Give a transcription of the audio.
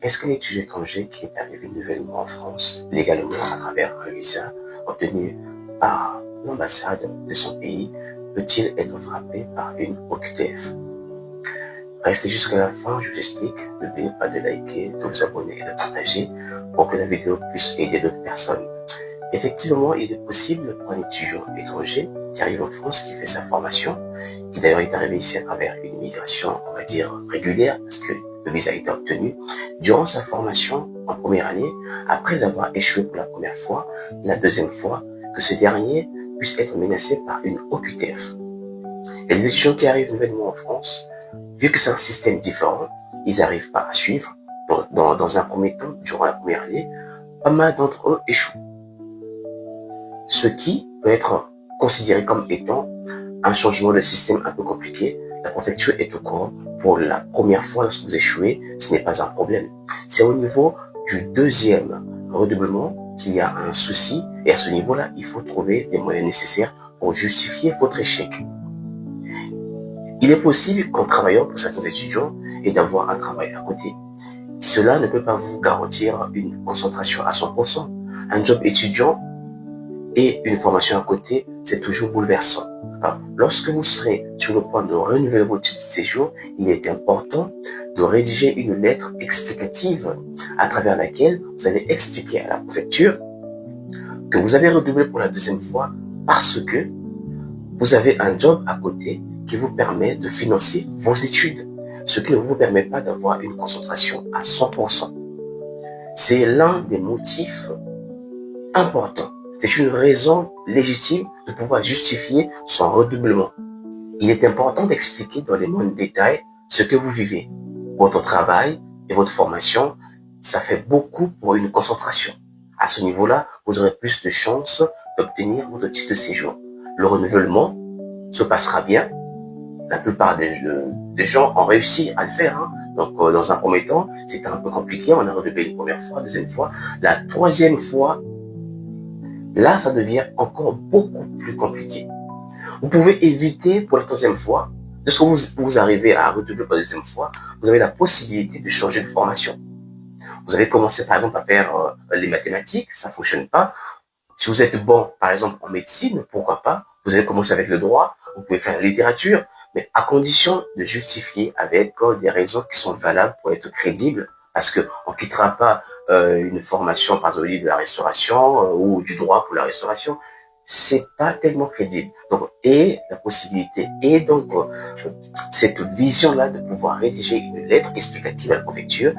Est-ce qu'un étudiant étranger qui est arrivé nouvellement en France, légalement à travers un visa obtenu par l'ambassade de son pays, peut-il être frappé par une OQTF? Restez jusqu'à la fin, je vous explique. N'oubliez pas de liker, de vous abonner et de partager pour que la vidéo puisse aider d'autres personnes. Effectivement, il est possible pour un étudiant étranger qui arrive en France, qui fait sa formation, qui d'ailleurs est arrivé ici à travers une immigration, on va dire, régulière, parce que le visa a été obtenu, durant sa formation en première année, après avoir échoué pour la première fois, la deuxième fois, que ce dernier puisse être menacé par une OQTF. Et les étudiants qui arrivent nouvellement en France, vu que c'est un système différent, ils n'arrivent pas à suivre. Dans un premier temps, durant la première année, pas mal d'entre eux échouent. Ce qui peut être considéré comme étant un changement de système un peu compliqué. La préfecture est au courant. Pour la première fois, lorsque vous échouez, ce n'est pas un problème. C'est au niveau du deuxième redoublement qu'il y a un souci. Et à ce niveau-là, il faut trouver les moyens nécessaires pour justifier votre échec. Il est possible qu'en travaillant pour certains étudiants et d'avoir un travail à côté, cela ne peut pas vous garantir une concentration à 100%. Un job étudiant et une formation à côté, c'est toujours bouleversant. Alors, lorsque vous serez sur le point de renouveler votre titre de séjour, il est important de rédiger une lettre explicative à travers laquelle vous allez expliquer à la préfecture que vous avez redoublé pour la deuxième fois parce que vous avez un job à côté qui vous permet de financer vos études, ce qui ne vous permet pas d'avoir une concentration à 100%. C'est l'un des motifs importants. C'est une raison légitime de pouvoir justifier son redoublement. Il est important d'expliquer dans les moindres détails ce que vous vivez. Votre travail et votre formation, ça fait beaucoup pour une concentration. À ce niveau-là, vous aurez plus de chances d'obtenir votre titre de séjour. Le renouvellement se passera bien. La plupart des gens ont réussi à le faire. Donc, dans un premier temps, c'était un peu compliqué. On a redoublé une première fois, deuxième fois. La troisième fois, là, ça devient encore beaucoup plus compliqué. Vous pouvez éviter pour la troisième fois, lorsque vous arrivez à redoubler pour la deuxième fois, vous avez la possibilité de changer de formation. Vous avez commencé par exemple à faire les mathématiques, ça ne fonctionne pas. Si vous êtes bon, par exemple, en médecine, pourquoi pas, vous allez commencer avec le droit, vous pouvez faire la littérature, mais à condition de justifier avec des raisons qui sont valables pour être crédibles, parce qu'on ne quittera pas une formation, par exemple, de la restauration ou du droit pour la restauration. C'est pas tellement crédible. Donc, et la possibilité, et donc cette vision-là de pouvoir rédiger une lettre explicative à la préfecture